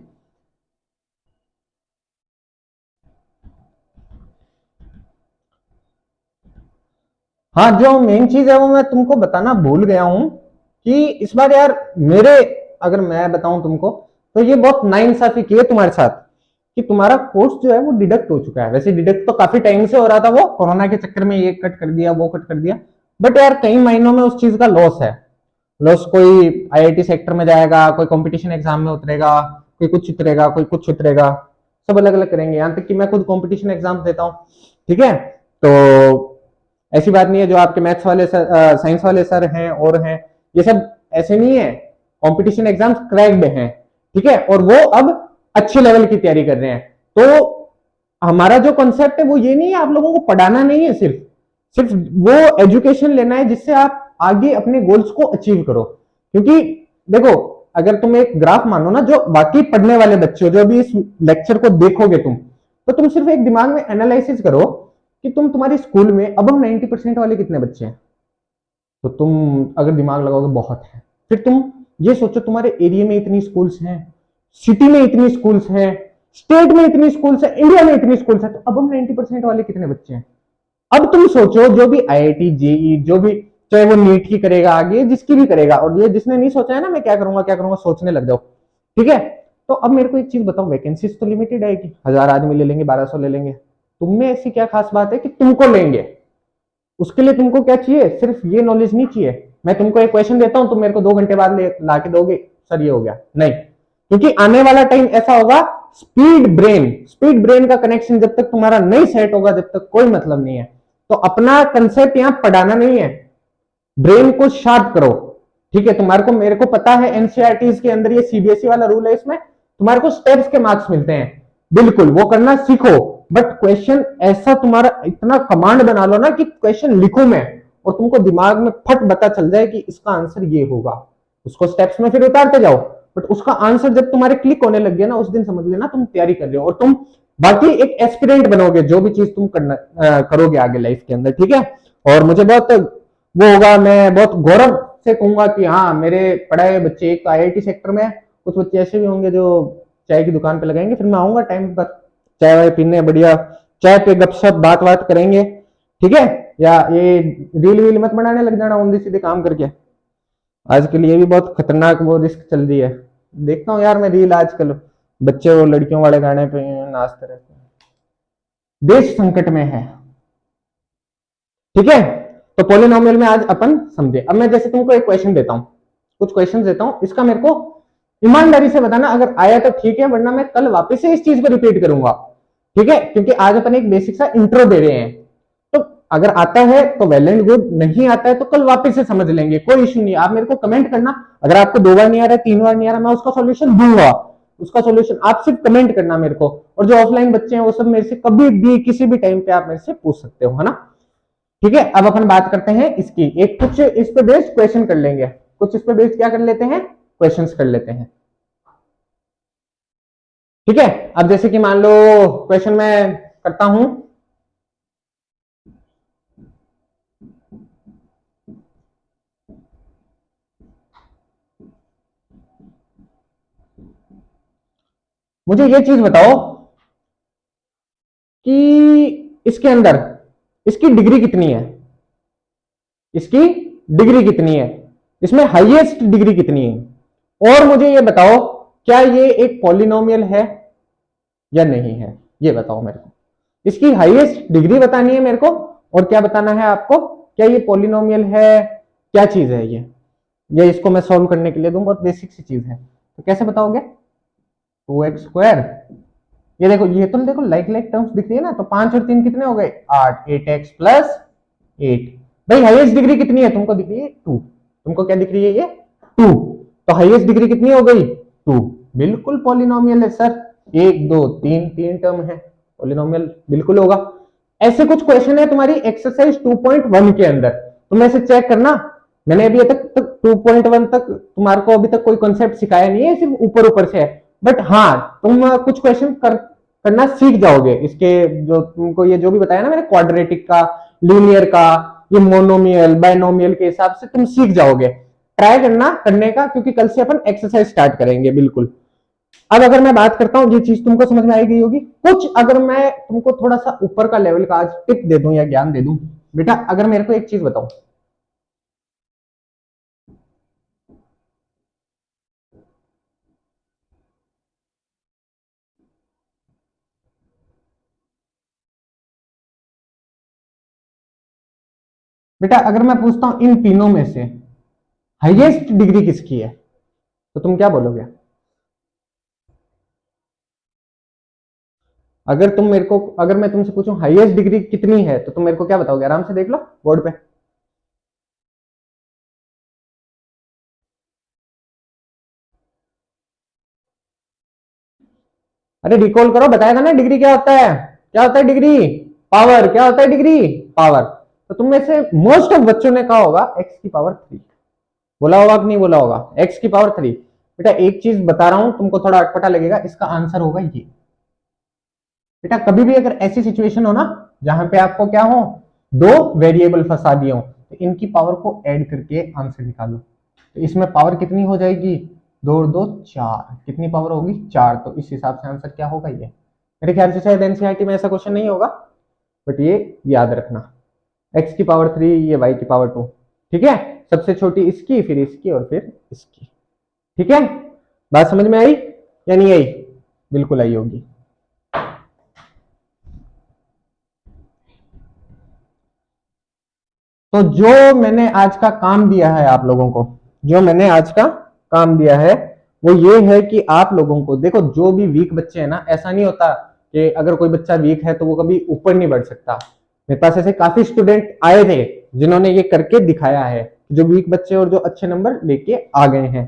हाँ, जो मेन चीज है वो मैं तुमको बताना भूल गया हूं कि इस बार यार मेरे, अगर मैं बताऊं तुमको, तो ये बहुत नाइंसाफी की है तुम्हारे साथ कि तुम्हारा कोर्स जो है वो डिडक्ट हो चुका है। वैसे डिडक्ट तो काफी टाइम से हो रहा था, वो कोरोना के चक्कर में ये कट कर दिया, वो कट कर दिया, बट यार कई महीनों में उस चीज का लॉस है। लॉस, कोई आईआईटी सेक्टर में जाएगा, कोई कंपटीशन एग्जाम में उतरेगा, कोई कुछ उतरेगा, कोई कुछ उतरेगा, सब अलग अलग करेंगे। यहाँ तक कि मैं खुद कंपटीशन एग्जाम देता हूँ, ठीक है। तो ऐसी बात नहीं है, जो आपके मैथ्स वाले सर, साइंस वाले सर हैं और हैं, ये सब ऐसे नहीं है, कंपटीशन एग्जाम्स क्रैक्ड हैं, ठीक है, और वो अब अच्छे लेवल की तैयारी कर रहे हैं। तो हमारा जो कॉन्सेप्ट है वो ये नहीं है, आप लोगों को पढ़ाना नहीं है, सिर्फ सिर्फ वो एजुकेशन लेना है जिससे आप आगे अपने गोल्स को अचीव करो। क्योंकि देखो, अगर तुम एक ग्राफ मानो ना, जो बाकी पढ़ने वाले बच्चे हो, जो भी इस लेक्चर को देखोगे तुम, तो तुम सिर्फ एक दिमाग में एनालिसिस करो कि तुम्हारी स्कूल में अब हम 90% वाले कितने बच्चे हैं, तो तुम अगर दिमाग लगाओगे बहुत है। फिर तुम ये सोचो, तुम्हारे एरिया में इतनी स्कूल्स हैं, सिटी में इतनी स्कूल्स हैं, स्टेट में इतनी स्कूल्स हैं, इंडिया में इतनी स्कूल्स हैं, तो अब हम 90% वाले कितने बच्चे हैं। अब तुम सोचो, जो भी आईआईटी जेई, जो भी, चाहे वो नीट की करेगा आगे, जिसकी भी करेगा, और ये जिसने नहीं सोचा है ना मैं क्या करूंगा क्या करूंगा, सोचने लग जाओ, ठीक है। तो अब मेरे को एक चीज बताओ, वैकेंसीज तो लिमिटेड है कि 1000 आदमी ले लेंगे, 1200 ले लेंगे, तुम में ऐसी क्या खास बात है कि तुमको लेंगे। उसके लिए तुमको क्या चाहिए, सिर्फ ये नॉलेज नहीं चाहिए। मैं तुमको एक क्वेश्चन देता हूं, तुम मेरे को 2 घंटे बाद ला के दोगे, सर ये हो गया, नहीं। क्योंकि आने वाला टाइम ऐसा होगा, स्पीड ब्रेन का कनेक्शन जब तक तुम्हारा नहीं सेट होगा, जब तक कोई मतलब नहीं है। तो अपना कंसेप्ट यहां पढ़ाना नहीं है, ब्रेन को शार्प करो, ठीक है। तुम्हारे को, मेरे को पता है एनसीईआरटी के अंदर ये सीबीएसई वाला रूल है, इसमें तुम्हारे को स्टेप्स के मार्क्स मिलते हैं, बिल्कुल वो करना सीखो। बट क्वेश्चन ऐसा तुम्हारा इतना कमांड बना लो ना कि क्वेश्चन लिखो मैं, और तुमको दिमाग में फट पता चल जाए कि इसका आंसर ये होगा। उसको स्टेप्स में फिर उतारते जाओ, बट उसका आंसर जब तुम्हारे क्लिक होने लग गया ना, उस दिन समझ लेना तुम तैयारी कर रहे हो, और तुम बाकी एक एस्पिरेंट बनोगे, जो भी चीज तुम करना करोगे आगे लाइफ के अंदर, ठीक है। और मुझे बहुत वो होगा, मैं बहुत गौरव से कहूंगा कि हाँ, मेरे पढ़ाए बच्चे, एक आईआईटी सेक्टर में कुछ बच्चे ऐसे भी होंगे जो चाय की दुकान पे लगाएंगे, फिर मैं आऊंगा टाइम पर चाय वाय पीने, बढ़िया चाय पे गपशप बात बात करेंगे, ठीक है। या ये रील वील मत बनाने लग जाना उन्दी सीधे काम करके, आजकल ये भी बहुत खतरनाक वो रिस्क चल रही है। देखता हूँ यार मैं रील आजकल, बच्चे वो लड़कियों वाले गाने पे नाचते रहते हैं। देश संकट में है, ठीक है। तो पॉलिनोमियल में आज अपन समझे। अब मैं जैसे तुमको एक क्वेश्चन देता हूं, कुछ क्वेश्चन देता हूं, इसका मेरे को ईमानदारी से बताना, अगर आया तो ठीक है, वरना मैं कल वापस से इस चीज को रिपीट करूंगा, ठीक है। क्योंकि आज अपन एक बेसिक सा इंट्रो दे रहे हैं, तो अगर आता है तो वेल एंड गुड, नहीं आता है तो कल वापस से समझ लेंगे, कोई इश्यू नहीं। आप मेरे को कमेंट करना, अगर आपको 2 बार नहीं आ रहा है, 3 बार नहीं आ रहा, मैं उसका सोल्यूशन दूंगा। उसका सोल्यूशन आप सिर्फ कमेंट करना मेरे को, और जो ऑफलाइन बच्चे हैं वो सब मेरे से कभी भी किसी भी टाइम पे आप मेरे से पूछ सकते हो, है ना। ठीक है, अब अपन बात करते हैं इसकी, एक कुछ इस पे बेस्ड क्वेश्चन कर लेंगे, कुछ इस पे बेस्ड क्या कर लेते हैं, क्वेश्चंस कर लेते हैं। ठीक है, अब जैसे कि मान लो क्वेश्चन मैं करता हूं, मुझे ये चीज बताओ कि इसके अंदर इसकी डिग्री कितनी है, इसकी डिग्री कितनी है, इसमें हाईएस्ट डिग्री कितनी है, और मुझे ये बताओ क्या ये एक पॉलिनोमियल है या नहीं है, ये बताओ मेरे को। इसकी हाईएस्ट डिग्री बतानी है मेरे को, और क्या बताना है आपको, क्या ये पॉलिनोमियल है, क्या चीज है ये इसको मैं सॉल्व करने के लिए दूं, बहुत बेसिक सी चीज है। तो कैसे बताओगे, 2x², ये देखो, ये तुम देखो लाइक लाइक टर्म्स दिख रही है ना, तो 5 और 3 कितने हो गए, 8, 8x प्लस 8। भाई हाईएस्ट डिग्री कितनी है, तुमको दिख रही है 2, तुमको क्या दिख रही है, ये 2, तो हाईएस्ट डिग्री कितनी हो गई, 2, बिल्कुल पॉलिनोमियल है सर, 1 2 3 3 टर्म है, पॉलिनोमियल बिल्कुल होगा। ऐसे कुछ क्वेश्चन है तुम्हारी एक्सरसाइज 2.1 के अंदर, तुम ऐसे चेक करना, मैंने अभी तक 2.1 तक तुम्हारे को अभी तक कोई कॉन्सेप्ट सिखाया नहीं है, सिर्फ ऊपर ऊपर से है, बट हाँ तुम कुछ क्वेश्चन करना सीख जाओगे इसके, जो तुमको ये जो भी बताया ना मैंने, क्वाड्रेटिक का, लीनियर का, ये मोनोमियल बायनोमियल के हिसाब से तुम सीख जाओगे, ट्राई करना करने का, क्योंकि कल से अपन एक्सरसाइज स्टार्ट करेंगे बिल्कुल। अब अगर मैं बात करता हूं, ये चीज तुमको समझ में आई गई होगी, कुछ अगर मैं तुमको थोड़ा सा ऊपर का लेवल का आज टिप दे दूं या ज्ञान दे दूं, बेटा अगर मेरे को एक चीज बताओ, बेटा अगर मैं पूछता हूं इन तीनों में से हाईएस्ट डिग्री किसकी है, तो तुम क्या बोलोगे, अगर तुम मेरे को, अगर मैं तुमसे पूछूं हाईएस्ट डिग्री कितनी है, तो तुम मेरे को क्या बताओगे, आराम से देख लो बोर्ड पे। अरे रिकॉल करो, बताया था ना डिग्री क्या होता है, क्या होता है डिग्री, पावर, क्या होता है डिग्री, पावर। तो तुम में से मोस्ट ऑफ बच्चों ने कहा होगा x⁻3, बोला होगा कि नहीं बोला होगा, x⁻3। बेटा एक चीज बता रहा हूं तुमको, थोड़ा अटपटा लगेगा, इसका आंसर होगा ये। बेटा कभी भी अगर ऐसी सिचुएशन हो ना जहां पे आपको क्या हो, दो वेरिएबल फंसा दिए हो, तो इनकी पावर को ऐड करके आंसर निकालो, तो इसमें पावर कितनी हो जाएगी, 2 और 2 4, कितनी पावर होगी, 4, तो इस हिसाब से आंसर क्या होगा, ये मेरे ख्याल से शायद एनसीईआरटी में ऐसा क्वेश्चन नहीं होगा, बट ये याद रखना, x⁻3 ये y⁻2, ठीक है, सबसे छोटी इसकी, फिर इसकी, और फिर इसकी, ठीक है, बात समझ में आई या नहीं आई, बिल्कुल आई होगी। तो जो मैंने आज का काम दिया है आप लोगों को, जो मैंने आज का काम दिया है वो ये है कि आप लोगों को देखो, जो भी वीक बच्चे हैं ना, ऐसा नहीं होता कि अगर कोई बच्चा वीक है तो वो कभी ऊपर नहीं बढ़ सकता, मेरे पास ऐसे काफी स्टूडेंट आए थे जिन्होंने ये करके दिखाया है, जो वीक बच्चे और जो अच्छे नंबर लेके आ गए हैं,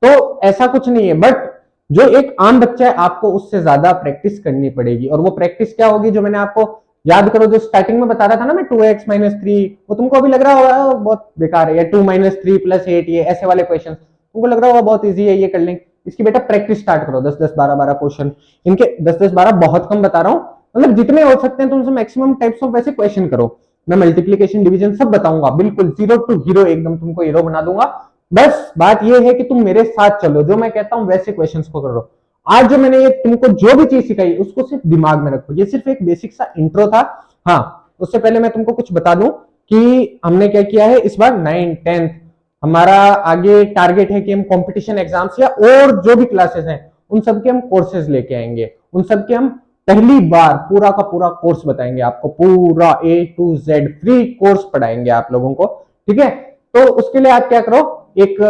तो ऐसा कुछ नहीं है, बट जो एक आम बच्चा है आपको उससे ज्यादा प्रैक्टिस करनी पड़ेगी, और वो प्रैक्टिस क्या होगी, जो मैंने आपको याद करो, जो स्टार्टिंग में बता रहा था ना मैं 2x-3, वो तुमको अभी लग रहा होगा बहुत बेकार है, 2-3 + 8, ये ऐसे वाले क्वेश्चन तुमको लग रहा होगा बहुत इजी है, ये कर लेंगे, इसकी बेटा प्रैक्टिस स्टार्ट करो, 10-10 12-12 क्वेश्चन, इनके 10-10 12 बहुत कम बता रहा हूँ, मतलब जितने हो सकते हैं तुमसे मैक्सिमम टाइप्स ऑफ वैसे क्वेश्चन करो, मैं मल्टीप्लीकेशन डिवीजन सब बताऊंगा, बिल्कुल 0 to हीरो, एकदम तुमको हीरो बना दूंगा, बस बात यह है कि तुम मेरे साथ चलो, जो मैं कहता हूं वैसे क्वेश्चंस को करो। आज जो मैंने ये तुमको जो भी चीज सिखाई उसको सिर्फ दिमाग में रखो, ये सिर्फ एक बेसिक सा इंट्रो था। हाँ, उससे पहले मैं तुमको कुछ बता दूं कि हमने क्या किया है इस बार 9th 10th, हमारा आगे टारगेट है कि हम कंपटीशन एग्जाम्स या और जो भी क्लासेस हैं उन सबके हम कोर्सेज लेके आएंगे, उन सबके हम पहली बार पूरा का पूरा कोर्स बताएंगे आपको, पूरा A to Z free course पढ़ाएंगे आप लोगों को, ठीक है। तो उसके लिए आप क्या करो, एक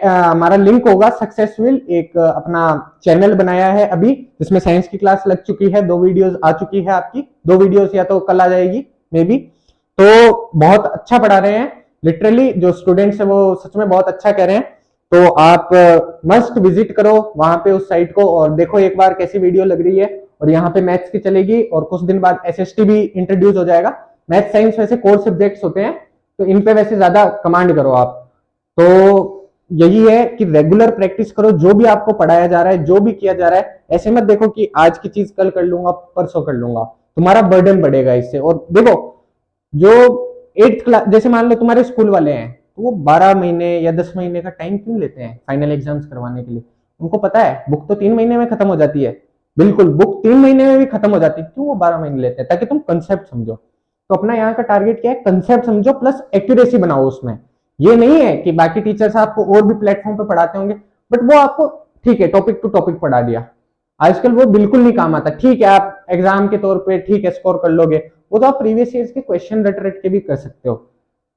हमारा लिंक होगा सक्सेसफुल, एक अपना चैनल बनाया है अभी, जिसमें साइंस की क्लास लग चुकी है, 2 वीडियोस आ चुकी है आपकी, 2 वीडियोस या तो कल आ जाएगी मे बी, तो बहुत अच्छा पढ़ा रहे हैं, लिटरली जो स्टूडेंट्स है वो सच में बहुत अच्छा कह रहे हैं, तो आप मस्ट विजिट करो वहां पे उस साइट को, और देखो एक बार कैसी वीडियो लग रही है, और यहाँ पे मैथ्स की चलेगी, और कुछ दिन बाद एसएसटी भी इंट्रोड्यूस हो जाएगा, मैथ साइंस वैसे कोर सब्जेक्ट्स होते हैं, तो इन पे वैसे ज्यादा कमांड करो आप। तो यही है कि रेगुलर प्रैक्टिस करो, जो भी आपको पढ़ाया जा रहा है, जो भी किया जा रहा है, ऐसे मत देखो कि आज की चीज कल कर लूंगा, परसों कर लूंगा, तुम्हारा बर्डन बढ़ेगा इससे। और देखो, जो 8th क्लास, जैसे मान लो तुम्हारे स्कूल वाले हैं, तो वो 12 महीने या 10 महीने का टाइम क्यों लेते हैं फाइनल एग्जाम्स करवाने के लिए? उनको पता है बुक तो 3 महीने में खत्म हो जाती है। बिल्कुल, बुक 3 महीने में भी खत्म हो जाती है, क्यों वो 12 महीने लेते हैं? ताकि तुम कंसेप्ट समझो। तो अपना यहाँ का टारगेट क्या है? कंसेप्ट समझो प्लस एक्यूरेसी बनाओ उसमें। ये नहीं है कि बाकी टीचर्स आपको और भी प्लेटफॉर्म पे पढ़ाते होंगे, बट वो आपको ठीक है टॉपिक टू टॉपिक पढ़ा दिया, आजकल वो बिल्कुल नहीं काम आता। ठीक है, आप एग्जाम के तौर पे ठीक है स्कोर कर लोगे, वो तो आप प्रीवियस ईयर्स के क्वेश्चन रट रट के भी कर सकते हो,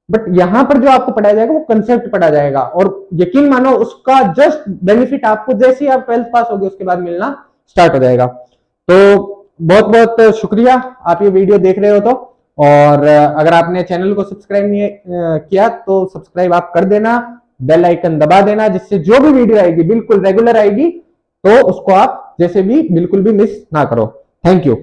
बट यहां पर जो आपको पढ़ाया जाएगा वो कंसेप्ट पढ़ा जाएगा। और यकीन मानो उसका जस्ट बेनिफिट आपको जैसे ही आप 12th पास होगे उसके बाद मिलना स्टार्ट हो जाएगा। तो बहुत बहुत शुक्रिया आप ये वीडियो देख रहे हो तो। और अगर आपने चैनल को सब्सक्राइब नहीं किया तो सब्सक्राइब आप कर देना, बेल आइकन दबा देना, जिससे जो भी वीडियो आएगी बिल्कुल रेगुलर आएगी, तो उसको आप जैसे भी बिल्कुल भी मिस ना करो। Thank you.